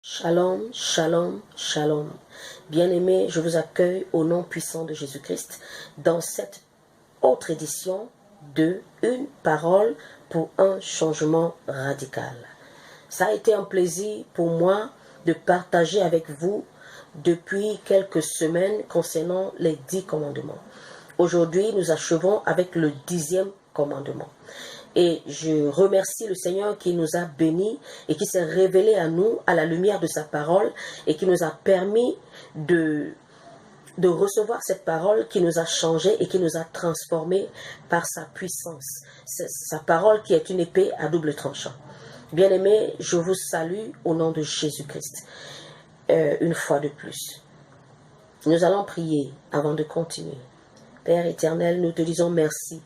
Shalom, shalom, shalom. Bien-aimés, je vous accueille au nom puissant de Jésus-Christ dans cette autre édition de Une parole pour un changement radical. Ça a été un plaisir pour moi de partager avec vous depuis quelques semaines concernant les 10 commandements. Aujourd'hui, nous achevons avec le 10e commandement. Et je remercie le Seigneur qui nous a bénis et qui s'est révélé à nous à la lumière de sa parole et qui nous a permis de recevoir cette parole qui nous a changés et qui nous a transformés par sa puissance. C'est sa parole qui est une épée à double tranchant. Bien-aimés, je vous salue au nom de Jésus-Christ. Une fois de plus. Nous allons prier avant de continuer. Père éternel, nous te disons merci.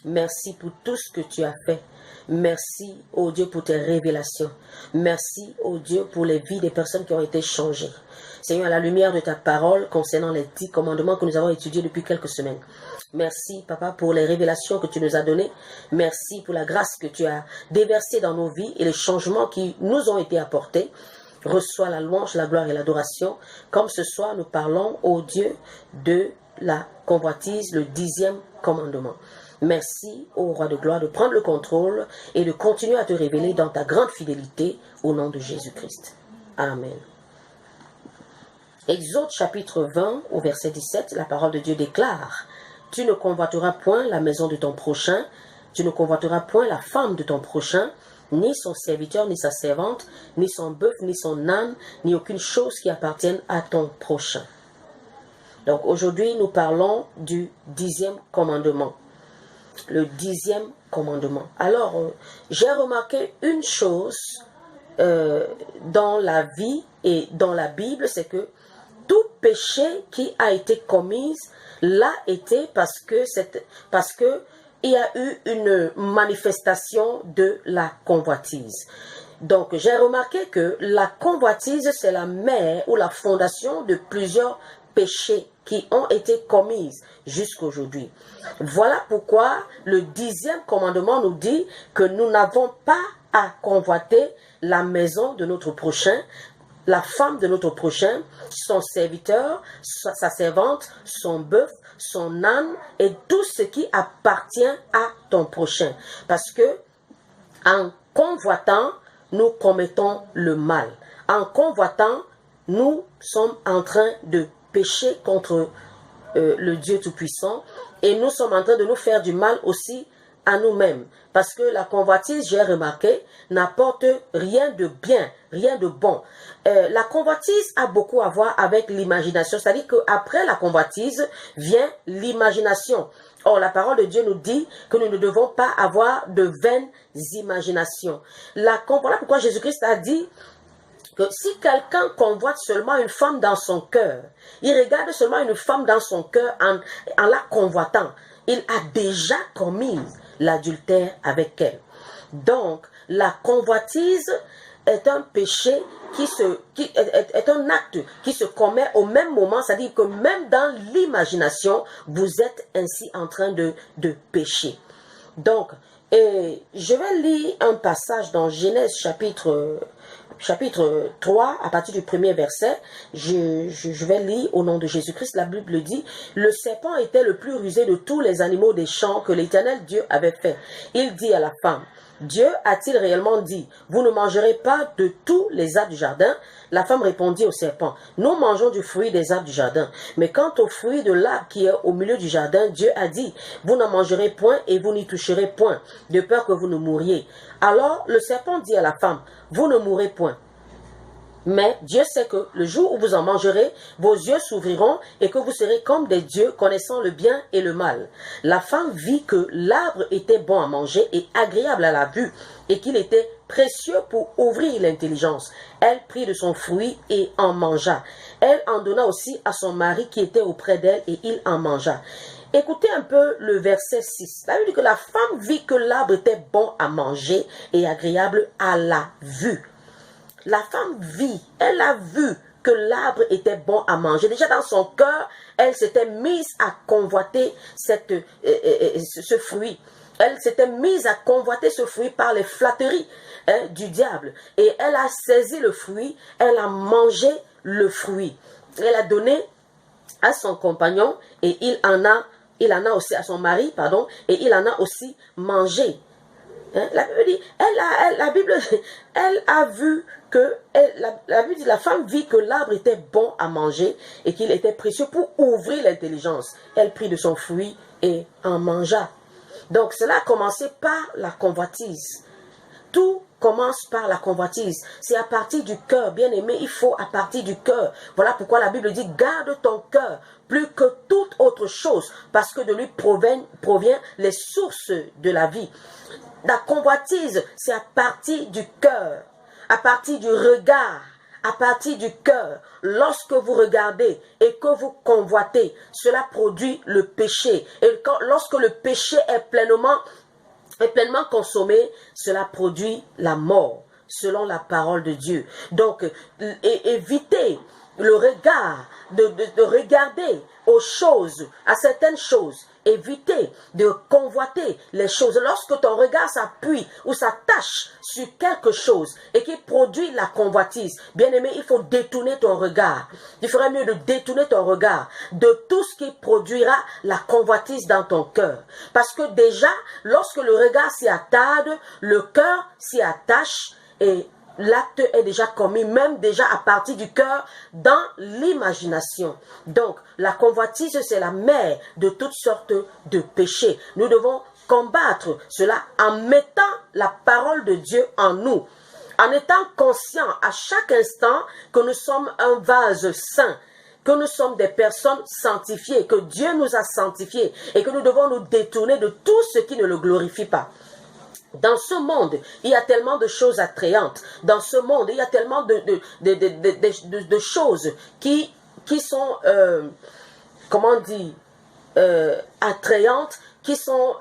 Merci pour tout ce que tu as fait. Merci, oh Dieu, pour tes révélations. Merci, oh Dieu, pour les vies des personnes qui ont été changées. Seigneur, à la lumière de ta parole concernant les 10 commandements que nous avons étudiés depuis quelques semaines. Merci, Papa, pour les révélations que tu nous as données. Merci pour la grâce que tu as déversée dans nos vies et les changements qui nous ont été apportés. Reçois la louange, la gloire et l'adoration. Comme ce soir, nous parlons, ô Dieu, de la convoitise, le 10e commandement. Merci, ô Roi de gloire, de prendre le contrôle et de continuer à te révéler dans ta grande fidélité au nom de Jésus-Christ. Amen. Exode chapitre 20 au verset 17, la parole de Dieu déclare: Tu ne convoiteras point la maison de ton prochain, tu ne convoiteras point la femme de ton prochain, ni son serviteur, ni sa servante, ni son bœuf, ni son âne, ni aucune chose qui appartienne à ton prochain. Donc aujourd'hui, nous parlons du 10e commandement. Le 10e commandement. Alors, j'ai remarqué une chose dans la vie et dans la Bible, c'est que tout péché qui a été commis l'a été parce que il y a eu une manifestation de la convoitise. Donc, j'ai remarqué que la convoitise, c'est la mère ou la fondation de plusieurs péchés qui ont été commises jusqu'aujourd'hui. Voilà pourquoi le 10e commandement nous dit que nous n'avons pas à convoiter la maison de notre prochain, la femme de notre prochain, son serviteur, sa servante, son bœuf, son âne et tout ce qui appartient à ton prochain. Parce que en convoitant, nous commettons le mal. En convoitant, nous sommes en train de pécher contre le Dieu Tout-Puissant et nous sommes en train de nous faire du mal aussi à nous-mêmes. Parce que la convoitise, j'ai remarqué, n'apporte rien de bien, rien de bon. La convoitise a beaucoup à voir avec l'imagination. C'est-à-dire qu'après la convoitise vient l'imagination. Or, la parole de Dieu nous dit que nous ne devons pas avoir de vaines imaginations. Voilà pourquoi Jésus-Christ a dit que si quelqu'un convoite seulement une femme dans son cœur, il regarde seulement une femme dans son cœur en la convoitant, il a déjà commis l'adultère avec elle. Donc, la convoitise est un péché est un acte qui se commet au même moment, c'est-à-dire que même dans l'imagination, vous êtes ainsi en train de pécher. Donc, je vais lire un passage dans Genèse chapitre 3, à partir du premier verset. Je vais lire au nom de Jésus-Christ. La Bible dit: Le serpent était le plus rusé de tous les animaux des champs que l'Éternel Dieu avait fait. Il dit à la femme: Dieu a-t-il réellement dit, vous ne mangerez pas de tous les arbres du jardin? La femme répondit au serpent: Nous mangeons du fruit des arbres du jardin. Mais quant au fruit de l'arbre qui est au milieu du jardin, Dieu a dit: Vous n'en mangerez point et vous n'y toucherez point, de peur que vous ne mouriez. Alors le serpent dit à la femme: Vous ne mourrez point. Mais Dieu sait que le jour où vous en mangerez, vos yeux s'ouvriront et que vous serez comme des dieux connaissant le bien et le mal. La femme vit que l'arbre était bon à manger et agréable à la vue et qu'il était précieux pour ouvrir l'intelligence. Elle prit de son fruit et en mangea. Elle en donna aussi à son mari qui était auprès d'elle et il en mangea. Écoutez un peu le verset 6. Ça veut dire que la femme vit que l'arbre était bon à manger et agréable à la vue. La femme vit, elle a vu que l'arbre était bon à manger. Déjà dans son cœur, elle s'était mise à convoiter ce fruit. Elle s'était mise à convoiter ce fruit par les flatteries du diable. Et elle a saisi le fruit, elle a mangé le fruit. Elle a donné à son compagnon et il en a aussi à son mari, pardon, et il en a aussi mangé. La Bible dit, elle a vu que, la Bible dit, la femme vit que l'arbre était bon à manger et qu'il était précieux pour ouvrir l'intelligence. Elle prit de son fruit et en mangea. Donc cela a commencé par la convoitise. Tout commence par la convoitise. C'est à partir du cœur, bien aimé, il faut à partir du cœur. Voilà pourquoi la Bible dit, garde ton cœur plus que toute autre chose, parce que de lui provient les sources de la vie. La convoitise, c'est à partir du cœur, à partir du regard, à partir du cœur. Lorsque vous regardez et que vous convoitez, cela produit le péché. Et lorsque le péché est pleinement consommé, cela produit la mort, selon la parole de Dieu. Donc, évitez le regard, de regarder aux choses, à certaines choses. Évitez de convoiter les choses. Lorsque ton regard s'appuie ou s'attache sur quelque chose et qui produit la convoitise, bien aimé, il faut détourner ton regard. Il ferait mieux de détourner ton regard de tout ce qui produira la convoitise dans ton cœur. Parce que déjà, lorsque le regard s'y attarde, le cœur s'y attache et l'acte est déjà commis, même déjà à partir du cœur, dans l'imagination. Donc, la convoitise, c'est la mère de toutes sortes de péchés. Nous devons combattre cela en mettant la parole de Dieu en nous, en étant conscients à chaque instant que nous sommes un vase saint, que nous sommes des personnes sanctifiées, que Dieu nous a sanctifiés et que nous devons nous détourner de tout ce qui ne le glorifie pas. Dans ce monde, il y a tellement de choses attrayantes. Dans ce monde, il y a tellement de choses qui sont, comment dire, attrayantes, qui sont,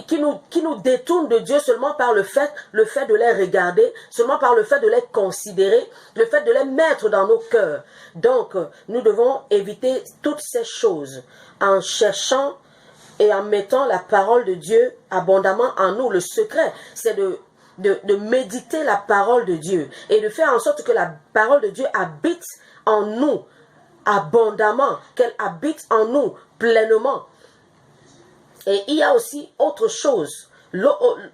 qui nous détournent de Dieu seulement par le fait de les regarder, seulement par le fait de les considérer, le fait de les mettre dans nos cœurs. Donc, nous devons éviter toutes ces choses en cherchant et en mettant la parole de Dieu abondamment en nous. Le secret, c'est de méditer la parole de Dieu et de faire en sorte que la parole de Dieu habite en nous abondamment, qu'elle habite en nous pleinement. Et il y a aussi autre chose.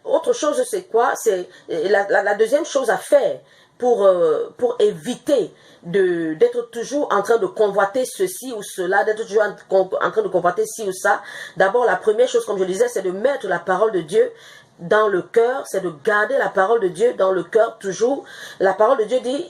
Autre chose, c'est quoi? C'est la deuxième chose à faire pour éviter d'être toujours en train de convoiter ceci ou cela, d'être toujours en train de convoiter ci ou ça. D'abord, la première chose, comme je le disais, c'est de mettre la parole de Dieu dans le cœur, c'est de garder la parole de Dieu dans le cœur toujours. La parole de Dieu dit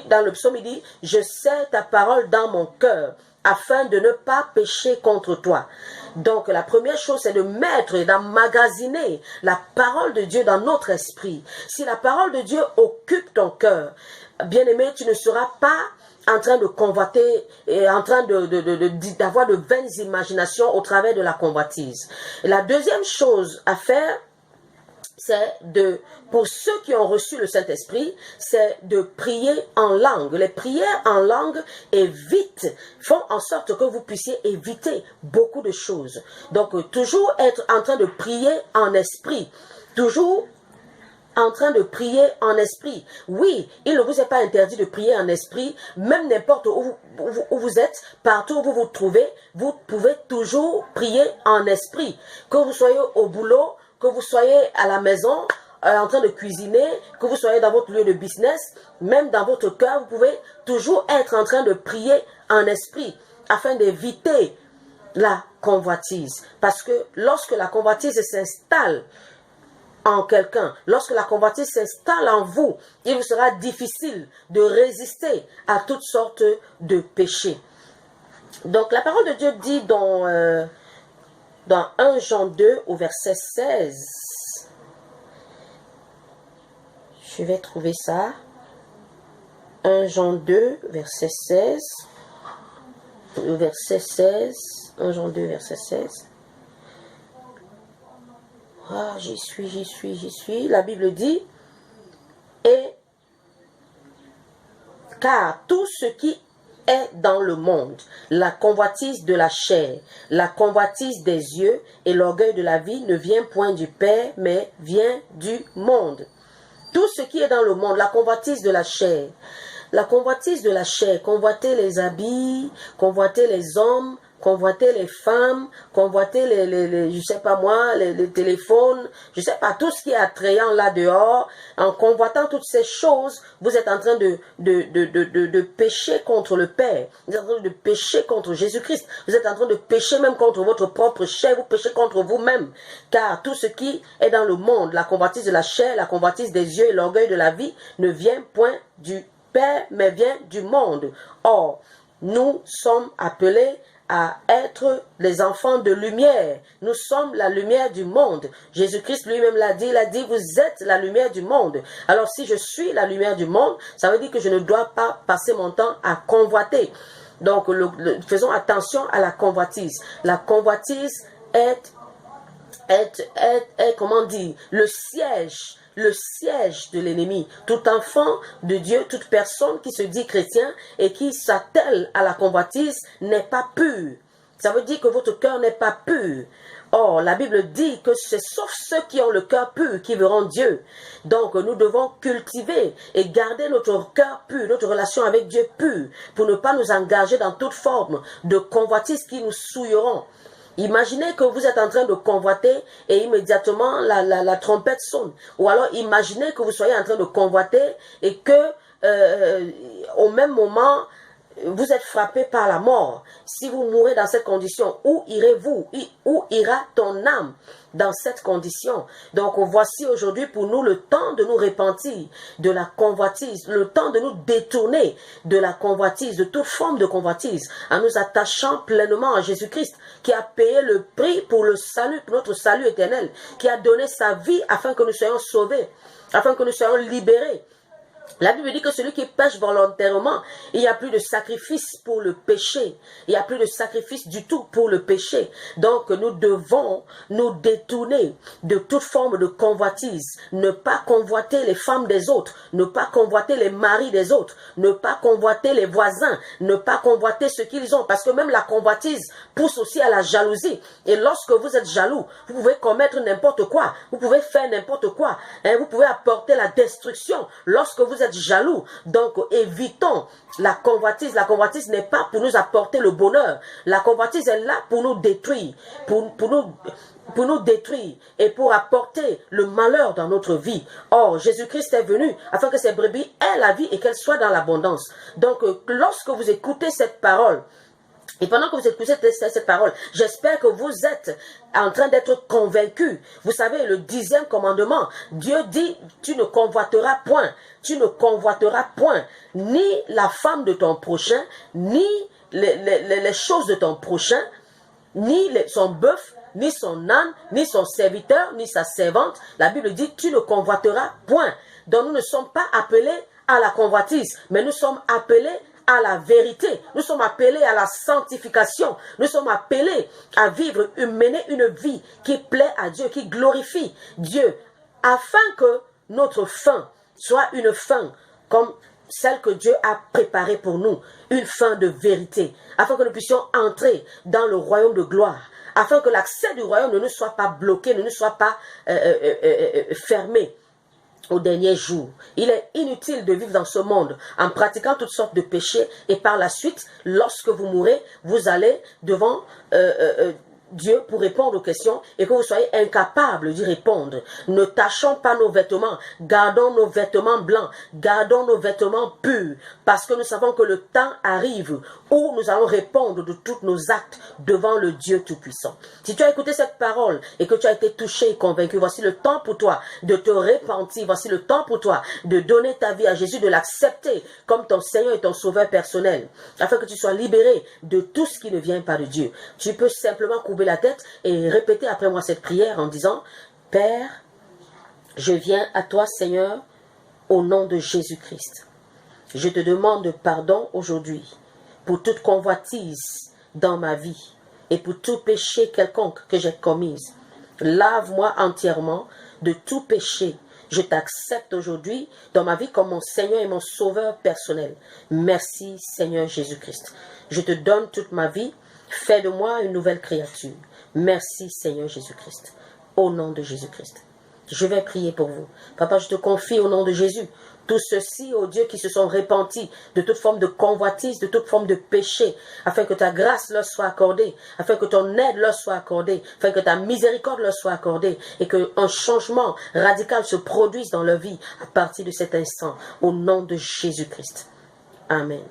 dans le psaume, il dit, je sais ta parole dans mon cœur, afin de ne pas pécher contre toi. Donc, la première chose, c'est de mettre et d'emmagasiner la parole de Dieu dans notre esprit. Si la parole de Dieu occupe ton cœur, bien-aimé, tu ne seras pas en train de convoiter et en train d'avoir de vaines imaginations au travers de la convoitise. La deuxième chose à faire, c'est pour ceux qui ont reçu le Saint-Esprit, c'est de prier en langue. Les prières en langue font en sorte que vous puissiez éviter beaucoup de choses. Donc, toujours être en train de prier en esprit. Toujours en train de prier en esprit. Oui, il ne vous est pas interdit de prier en esprit, même n'importe où vous êtes, partout où vous vous trouvez, vous pouvez toujours prier en esprit. Que vous soyez au boulot, que vous soyez à la maison, en train de cuisiner, que vous soyez dans votre lieu de business, même dans votre cœur, vous pouvez toujours être en train de prier en esprit, afin d'éviter la convoitise. Parce que lorsque la convoitise s'installe en quelqu'un, lorsque la convoitise s'installe en vous, il vous sera difficile de résister à toutes sortes de péchés. Donc la parole de Dieu dit dans 1 Jean 2 au verset 16, je vais trouver ça, 1 Jean 2 verset 16, le verset 16, 1 Jean 2 verset 16. Ah, j'y suis. La Bible dit, car tout ce qui est dans le monde, la convoitise de la chair, la convoitise des yeux et l'orgueil de la vie ne vient point du Père, mais vient du monde. Tout ce qui est dans le monde, la convoitise de la chair, convoiter les habits, convoiter les hommes, convoiter les femmes, convoiter je sais pas moi, les téléphones, je sais pas, tout ce qui est attrayant là dehors. En convoitant toutes ces choses, vous êtes en train de pécher contre le Père. Vous êtes en train de pécher contre Jésus-Christ. Vous êtes en train de pécher même contre votre propre chair. Vous péchez contre vous-même. Car tout ce qui est dans le monde, la convoitise de la chair, la convoitise des yeux et l'orgueil de la vie, ne vient point du Père, mais vient du monde. Or, nous sommes appelés à être les enfants de lumière. Nous sommes la lumière du monde. Jésus-Christ lui-même l'a dit, vous êtes la lumière du monde. Alors si je suis la lumière du monde, ça veut dire que je ne dois pas passer mon temps à convoiter. Donc faisons attention à la convoitise. La convoitise est comment dire, le siège de l'ennemi. Tout enfant de Dieu, toute personne qui se dit chrétien et qui s'attelle à la convoitise n'est pas pur. Ça veut dire que votre cœur n'est pas pur. Or, la Bible dit que c'est sauf ceux qui ont le cœur pur qui verront Dieu. Donc, nous devons cultiver et garder notre cœur pur, notre relation avec Dieu pure, pour ne pas nous engager dans toute forme de convoitise qui nous souilleront. Imaginez que vous êtes en train de convoiter et immédiatement la trompette sonne. Ou alors imaginez que vous soyez en train de convoiter et que au même moment vous êtes frappé par la mort. Si vous mourrez dans cette condition, où irez-vous? Où ira ton âme dans cette condition? Donc voici aujourd'hui pour nous le temps de nous repentir de la convoitise, le temps de nous détourner de la convoitise, de toute forme de convoitise, en nous attachant pleinement à Jésus-Christ, qui a payé le prix pour le salut, pour notre salut éternel, qui a donné sa vie afin que nous soyons sauvés, afin que nous soyons libérés. La Bible dit que celui qui pêche volontairement, il n'y a plus de sacrifice pour le péché. Il n'y a plus de sacrifice du tout pour le péché. Donc nous devons nous détourner de toute forme de convoitise. Ne pas convoiter les femmes des autres. Ne pas convoiter les maris des autres. Ne pas convoiter les voisins. Ne pas convoiter ce qu'ils ont. Parce que même la convoitise pousse aussi à la jalousie. Et lorsque vous êtes jaloux, vous pouvez commettre n'importe quoi. Vous pouvez faire n'importe quoi. Vous pouvez apporter la destruction lorsque vous êtes jaloux. Donc évitons la convoitise. La convoitise n'est pas pour nous apporter le bonheur. La convoitise est là pour nous détruire, pour nous détruire et pour apporter le malheur dans notre vie. Or, Jésus-Christ est venu afin que ces brebis aient la vie et qu'elles soient dans l'abondance. Donc, lorsque vous écoutez cette parole, et pendant que vous écoutez cette parole, j'espère que vous êtes en train d'être convaincus. Vous savez, le 10e commandement, Dieu dit, tu ne convoiteras point. Tu ne convoiteras point ni la femme de ton prochain, ni les choses de ton prochain, ni son bœuf, ni son âne, ni son serviteur, ni sa servante. La Bible dit, tu ne convoiteras point. Donc nous ne sommes pas appelés à la convoitise, mais nous sommes appelés à la vérité. Nous sommes appelés à la sanctification. Nous sommes appelés à vivre, mener une vie qui plaît à Dieu, qui glorifie Dieu, afin que notre fin soit une fin comme celle que Dieu a préparée pour nous, une fin de vérité, afin que nous puissions entrer dans le royaume de gloire, afin que l'accès du royaume ne nous soit pas bloqué, ne nous soit pas fermé. Au dernier jour, il est inutile de vivre dans ce monde en pratiquant toutes sortes de péchés et par la suite, lorsque vous mourrez, vous allez devant Dieu pour répondre aux questions et que vous soyez incapable d'y répondre. Ne tachons pas nos vêtements, gardons nos vêtements blancs, gardons nos vêtements purs, parce que nous savons que le temps arrive où nous allons répondre de tous nos actes devant le Dieu Tout-Puissant. Si tu as écouté cette parole et que tu as été touché et convaincu, voici le temps pour toi de te repentir, voici le temps pour toi de donner ta vie à Jésus, de l'accepter comme ton Seigneur et ton Sauveur personnel, afin que tu sois libéré de tout ce qui ne vient pas de Dieu. Tu peux simplement couvrir la tête et répéter après moi cette prière en disant: Père, je viens à toi, Seigneur, au nom de Jésus-Christ. Je te demande pardon aujourd'hui pour toute convoitise dans ma vie et pour tout péché quelconque que j'ai commis. Lave-moi entièrement de tout péché, Je t'accepte aujourd'hui dans ma vie comme mon Seigneur et mon Sauveur personnel. Merci Seigneur Jésus-Christ. Je te donne toute ma vie. Fais de moi une nouvelle créature. Merci Seigneur Jésus-Christ. Au nom de Jésus-Christ. Je vais prier pour vous. Papa, je te confie au nom de Jésus. Tous ceux-ci, ô Dieu, qui se sont repentis de toute forme de convoitise, de toute forme de péché, afin que ta grâce leur soit accordée, afin que ton aide leur soit accordée, afin que ta miséricorde leur soit accordée, et qu'un changement radical se produise dans leur vie à partir de cet instant, au nom de Jésus-Christ. Amen.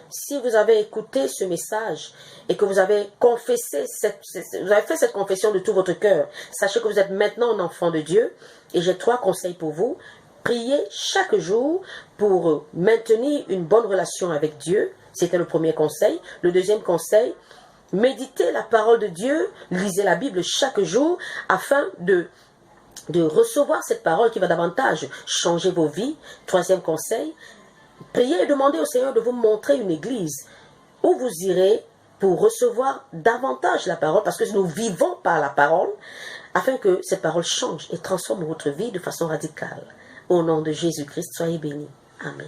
Si vous avez écouté ce message et que vous avez confessé vous avez fait cette confession de tout votre cœur, sachez que vous êtes maintenant un enfant de Dieu et j'ai 3 conseils pour vous. Priez chaque jour pour maintenir une bonne relation avec Dieu. C'était le premier conseil. Le deuxième conseil, méditez la parole de Dieu, lisez la Bible chaque jour afin de recevoir cette parole qui va davantage changer vos vies. Troisième conseil, priez et demandez au Seigneur de vous montrer une église où vous irez pour recevoir davantage la parole, parce que nous vivons par la parole, afin que cette parole change et transforme votre vie de façon radicale. Au nom de Jésus-Christ, soyez bénis. Amen.